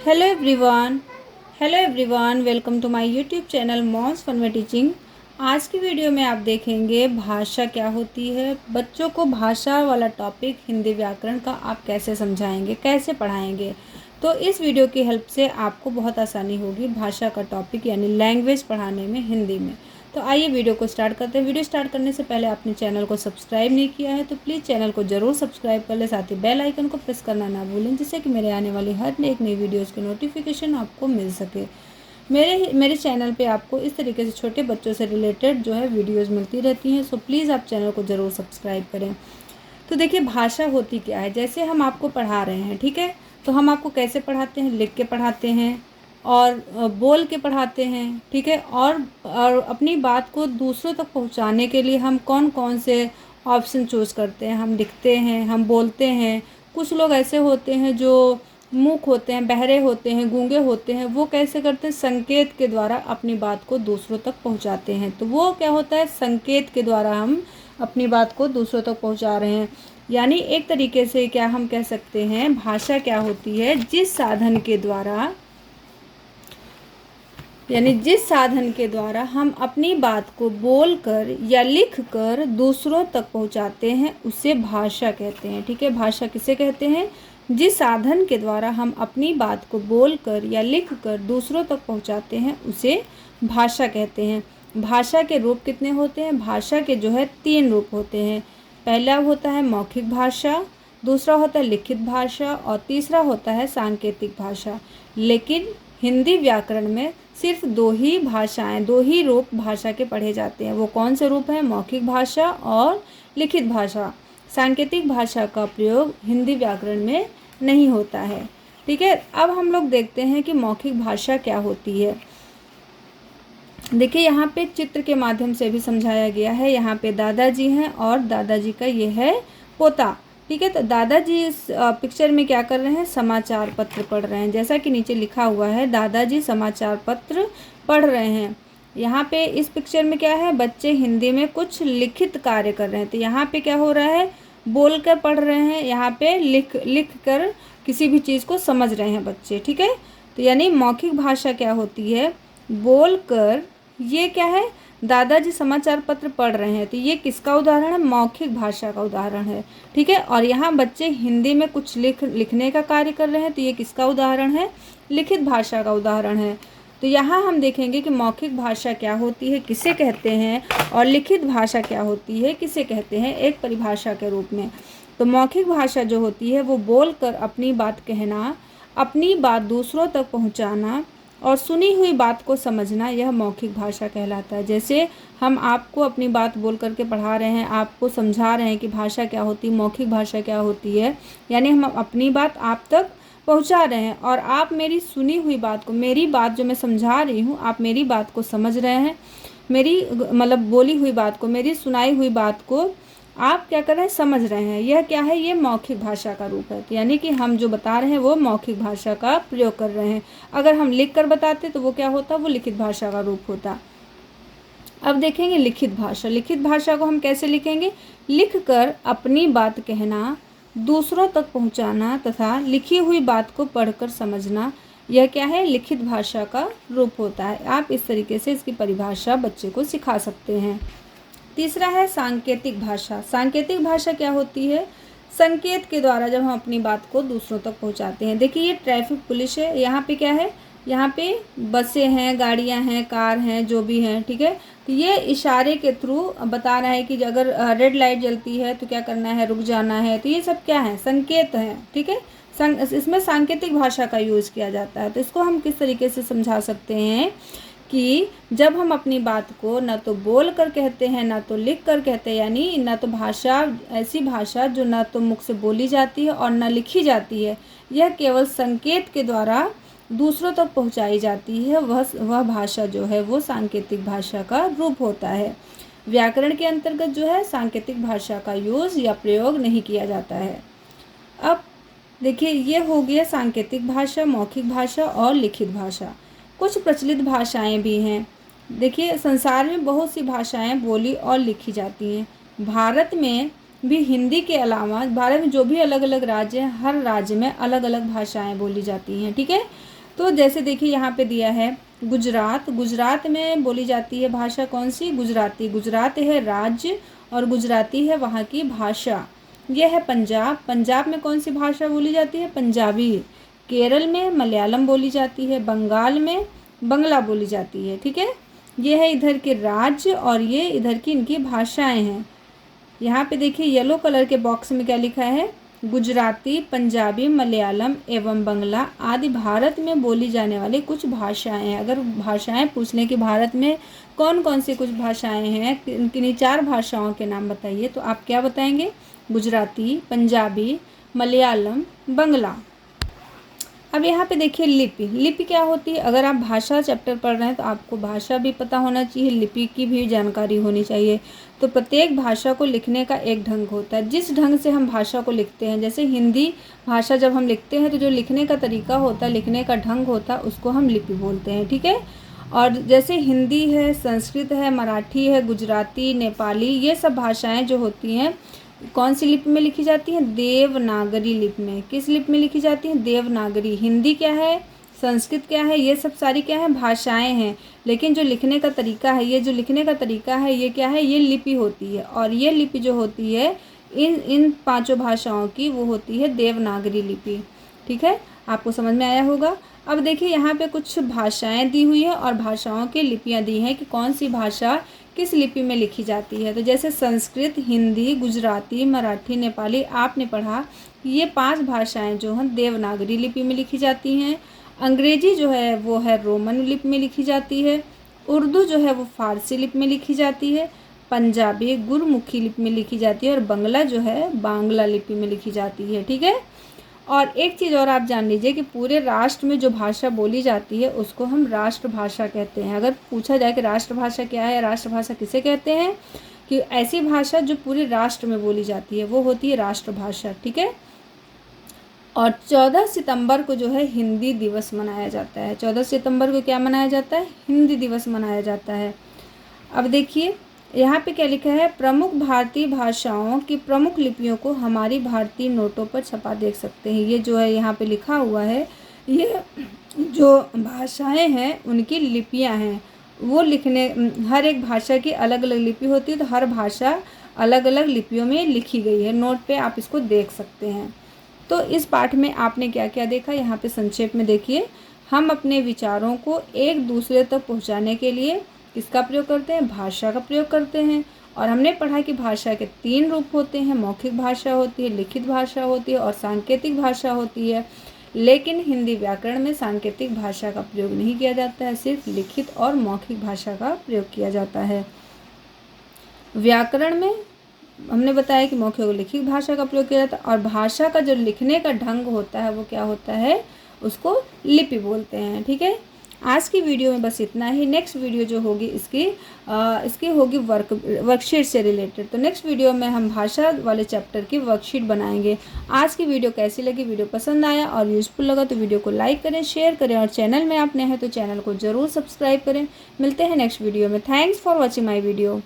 Hello everyone. Welcome to my YouTube channel moms fun में teaching. आज की video में आप देखेंगे भाषा क्या होती है। बच्चों को भाषा वाला टॉपिक हिंदी व्याकरण का आप कैसे समझाएंगे, कैसे पढ़ाएंगे। तो इस वीडियो की हेल्प से आपको बहुत आसानी होगी भाषा का टॉपिक यानी लैंग्वेज पढ़ाने में हिंदी में। तो आइए वीडियो को स्टार्ट करते हैं। वीडियो स्टार्ट करने से पहले आपने चैनल को सब्सक्राइब नहीं किया है तो प्लीज़ चैनल को ज़रूर सब्सक्राइब कर ले, साथ ही बेल आइकन को प्रेस करना ना भूलें, जिससे कि मेरे आने वाली हर एक नई वीडियोज़ की नोटिफिकेशन आपको मिल सके। मेरे चैनल पे आपको इस तरीके से छोटे बच्चों से रिलेटेड जो है वीडियोज़ मिलती रहती हैं। सो प्लीज़ आप चैनल को ज़रूर सब्सक्राइब करें। तो देखिए भाषा होती क्या है। जैसे हम आपको पढ़ा रहे हैं, ठीक है, तो हम आपको कैसे पढ़ाते हैं, लिख के पढ़ाते हैं और बोल के पढ़ाते हैं, ठीक है। और अपनी बात को दूसरों तक पहुंचाने के लिए हम कौन कौन से ऑप्शन चूज़ करते हैं। हम लिखते हैं, हम बोलते हैं। कुछ लोग ऐसे होते हैं जो मूक होते हैं, बहरे होते हैं, गूंगे होते हैं। वो कैसे करते हैं, संकेत के द्वारा अपनी बात को दूसरों तक पहुंचाते हैं। तो वो क्या होता है, संकेत के द्वारा हम अपनी बात को दूसरों तक पहुंचा रहे हैं। यानी एक तरीके से क्या हम कह सकते हैं, भाषा क्या होती है, जिस साधन के द्वारा हम अपनी बात को बोलकर या लिखकर दूसरों तक पहुंचाते हैं, उसे भाषा कहते हैं। ठीक है, भाषा किसे कहते हैं, जिस साधन के द्वारा हम अपनी बात को बोलकर या लिखकर दूसरों तक पहुंचाते हैं, उसे भाषा कहते हैं। भाषा के रूप कितने होते हैं, भाषा के जो है 3 रूप होते हैं। पहला होता है मौखिक भाषा, दूसरा होता है लिखित भाषा और तीसरा होता है सांकेतिक भाषा। लेकिन हिंदी व्याकरण में सिर्फ 2 ही भाषाएं, 2 ही रूप भाषा के पढ़े जाते हैं। वो कौन से रूप हैं, मौखिक भाषा और लिखित भाषा। सांकेतिक भाषा का प्रयोग हिंदी व्याकरण में नहीं होता है। ठीक है, अब हम लोग देखते हैं कि मौखिक भाषा क्या होती है। देखिए यहाँ पे चित्र के माध्यम से भी समझाया गया है। यहाँ पे दादाजी हैं और दादाजी का ये है पोता। ठीक है, तो दादाजी इस पिक्चर में क्या कर रहे हैं, समाचार पत्र पढ़ रहे हैं। जैसा कि नीचे लिखा हुआ है, दादाजी समाचार पत्र पढ़ रहे हैं। यहाँ पे इस पिक्चर में क्या है, बच्चे हिंदी में कुछ लिखित कार्य कर रहे हैं। तो यहाँ पे क्या हो रहा है, बोल कर पढ़ रहे हैं, यहाँ पे लिख कर किसी भी चीज़ को समझ रहे हैं बच्चे। ठीक है, तो यानी मौखिक भाषा क्या होती है, बोल कर, ये क्या है, दादाजी समाचार पत्र पढ़ रहे हैं। तो ये किसका उदाहरण है, मौखिक भाषा का उदाहरण है। ठीक है, और यहाँ बच्चे हिंदी में कुछ लिखने का कार्य कर रहे हैं। तो ये किसका उदाहरण है, लिखित भाषा का उदाहरण है। तो यहाँ हम देखेंगे कि मौखिक भाषा क्या होती है, किसे कहते हैं, और लिखित भाषा क्या होती है, किसे कहते हैं, एक परिभाषा के रूप में। तो मौखिक भाषा जो होती है वो बोलकर अपनी बात कहना, अपनी बात दूसरों तक पहुँचाना और सुनी हुई बात को समझना, यह मौखिक भाषा कहलाता है। जैसे हम आपको अपनी बात बोल करके पढ़ा रहे हैं, आपको समझा रहे हैं कि भाषा क्या होती है, मौखिक भाषा क्या होती है। यानी हम अपनी बात आप तक पहुंचा रहे हैं और आप मेरी सुनी हुई बात को, मेरी बात जो मैं समझा रही हूँ, आप मेरी बात को समझ रहे हैं। मेरी मतलब बोली हुई बात को, मेरी सुनाई हुई बात को आप क्या कर रहे हैं, समझ रहे हैं। यह क्या है, ये मौखिक भाषा का रूप है। तो यानी कि हम जो बता रहे हैं वो मौखिक भाषा का प्रयोग कर रहे हैं। अगर हम लिख कर बताते तो वो क्या होता, वो लिखित भाषा का रूप होता। अब देखेंगे लिखित भाषा। लिखित भाषा को हम कैसे लिखेंगे, लिख कर अपनी बात कहना, दूसरों तक पहुंचाना तथा लिखी हुई बात को पढ़कर समझना, यह क्या है, लिखित भाषा का रूप होता है। आप इस तरीके से इसकी परिभाषा बच्चे को सिखा सकते हैं। तीसरा है सांकेतिक भाषा। सांकेतिक भाषा क्या होती है, संकेत के द्वारा जब हम अपनी बात को दूसरों तक पहुंचाते हैं। देखिए ये ट्रैफिक पुलिस है, यहाँ पे क्या है, यहाँ पे बसें हैं, गाड़ियाँ हैं, कार हैं, जो भी हैं। ठीक है, तो ये इशारे के थ्रू बता रहा है कि अगर रेड लाइट जलती है तो क्या करना है, रुक जाना है। तो ये सब क्या है, संकेत हैं। ठीक है, इसमें सांकेतिक भाषा का यूज़ किया जाता है। तो इसको हम किस तरीके से समझा सकते हैं कि जब हम अपनी बात को ना तो बोल कर कहते हैं, ना तो लिख कर कहते हैं, यानी ना तो भाषा, ऐसी भाषा जो ना तो मुख से बोली जाती है और ना लिखी जाती है, यह केवल संकेत के द्वारा दूसरों तक पहुंचाई जाती है, वह भाषा जो है वो सांकेतिक भाषा का रूप होता है। व्याकरण के अंतर्गत जो है सांकेतिक भाषा का यूज़ या प्रयोग नहीं किया जाता है। अब देखिए ये हो गया सांकेतिक भाषा, मौखिक भाषा और लिखित भाषा। कुछ प्रचलित भाषाएं भी हैं। देखिए संसार में बहुत सी भाषाएं बोली और लिखी जाती हैं। भारत में भी हिंदी के अलावा भारत में जो भी अलग अलग राज्य हैं, हर राज्य में अलग अलग भाषाएं बोली जाती हैं। ठीक है, तो जैसे देखिए यहाँ पे दिया है गुजरात, गुजरात में बोली जाती है भाषा कौन सी? गुजराती। गुजरात है राज्य और गुजराती है वहाँ की भाषा। यह है पंजाब, पंजाब में कौन सी भाषा बोली जाती है? पंजाबी। केरल में मलयालम बोली जाती है, बंगाल में बंगला बोली जाती है। ठीक है, ये है इधर के राज्य और ये इधर की इनकी भाषाएं हैं। यहाँ पे देखिए येलो कलर के बॉक्स में क्या लिखा है? गुजराती, पंजाबी, मलयालम एवं बंगला आदि भारत में बोली जाने वाली कुछ भाषाएं हैं। अगर भाषाएं पूछने की भारत में कौन कौन सी कुछ भाषाएं हैं, किन्हीं 4 भाषाओं के नाम बताइए, तो आप क्या बताएंगे? गुजराती, पंजाबी, मलयालम, बंगला। अब यहाँ पे देखिए लिपि, लिपि क्या होती है? अगर आप भाषा चैप्टर पढ़ रहे हैं तो आपको भाषा भी पता होना चाहिए, लिपि की भी जानकारी होनी चाहिए। तो प्रत्येक भाषा को लिखने का एक ढंग होता है। जिस ढंग से हम भाषा को लिखते हैं, जैसे हिंदी भाषा जब हम लिखते हैं तो जो लिखने का तरीका होता है, लिखने का ढंग होता है, उसको हम लिपि बोलते हैं। ठीक है, और जैसे हिंदी है, संस्कृत है, मराठी है, गुजराती, नेपाली, ये सब भाषाएँ जो होती हैं कौन सी लिपि में लिखी जाती हैं? देवनागरी लिपि में। किस लिपि में लिखी जाती हैं? देवनागरी। हिंदी क्या है, संस्कृत क्या है, ये सब सारी क्या है? भाषाएं हैं। लेकिन जो लिखने का तरीका है, ये जो लिखने का तरीका है ये क्या है? ये लिपि होती है। और ये लिपि जो होती है इन 5 भाषाओं की, वो होती है देवनागरी लिपि। ठीक है, आपको समझ में आया होगा। अब देखिए यहाँ पे कुछ भाषाएं दी हुई है और भाषाओं की लिपियाँ दी हैं कि कौन सी भाषा किस लिपि में लिखी जाती है। तो जैसे संस्कृत, हिंदी, गुजराती, मराठी, नेपाली, आपने पढ़ा ये 5 भाषाएं जो हैं देवनागरी लिपि में लिखी जाती हैं। अंग्रेजी जो है वो है रोमन लिपि में लिखी जाती है। उर्दू जो है वो फारसी लिपि में लिखी जाती है। पंजाबी गुरमुखी लिपि में लिखी जाती है और बंगला जो है बांग्ला लिपि में लिखी जाती है। ठीक है, और एक चीज़ और आप जान लीजिए कि पूरे राष्ट्र में जो भाषा बोली जाती है उसको हम राष्ट्रभाषा कहते हैं। अगर पूछा जाए कि राष्ट्रभाषा क्या है, राष्ट्रभाषा किसे कहते हैं, कि ऐसी भाषा जो पूरे राष्ट्र में बोली जाती है वो होती है राष्ट्रभाषा। ठीक है, और 14 सितंबर को जो है हिंदी दिवस मनाया जाता है। 14 सितंबर को क्या मनाया जाता है? हिंदी दिवस मनाया जाता है। अब देखिए यहाँ पे क्या लिखा है? प्रमुख भारतीय भाषाओं की प्रमुख लिपियों को हमारी भारतीय नोटों पर छपा देख सकते हैं। ये जो है यहाँ पे लिखा हुआ है, ये जो भाषाएं हैं उनकी लिपियाँ हैं। वो लिखने, हर एक भाषा की अलग अलग लिपि होती है, तो हर भाषा अलग अलग लिपियों में लिखी गई है। नोट पे आप इसको देख सकते हैं। तो इस पाठ में आपने क्या क्या देखा, यहाँ पे संक्षेप में देखिए। हम अपने विचारों को एक दूसरे तक पहुँचाने के लिए किसका प्रयोग करते हैं? भाषा का प्रयोग करते हैं। और हमने पढ़ा कि भाषा के 3 रूप होते हैं, मौखिक भाषा होती है, लिखित भाषा होती है और सांकेतिक भाषा होती है। लेकिन हिंदी व्याकरण में सांकेतिक भाषा का प्रयोग नहीं किया जाता है, सिर्फ लिखित और मौखिक भाषा का प्रयोग किया जाता है। व्याकरण में हमने बताया कि मौखिक और लिखित भाषा का प्रयोग किया जाता है, और भाषा का जो लिखने का ढंग होता है वो क्या होता है? उसको लिपि बोलते हैं। ठीक है, आज की वीडियो में बस इतना ही। नेक्स्ट वीडियो जो होगी इसकी होगी वर्कशीट से रिलेटेड। तो नेक्स्ट वीडियो में हम भाषा वाले चैप्टर की वर्कशीट बनाएंगे। आज की वीडियो कैसी लगी? वीडियो पसंद आया और यूज़फुल लगा तो वीडियो को लाइक करें, शेयर करें, और चैनल में आप नए हैं तो चैनल को ज़रूर सब्सक्राइब करें। मिलते हैं नेक्स्ट वीडियो में। Thanks for watching my video.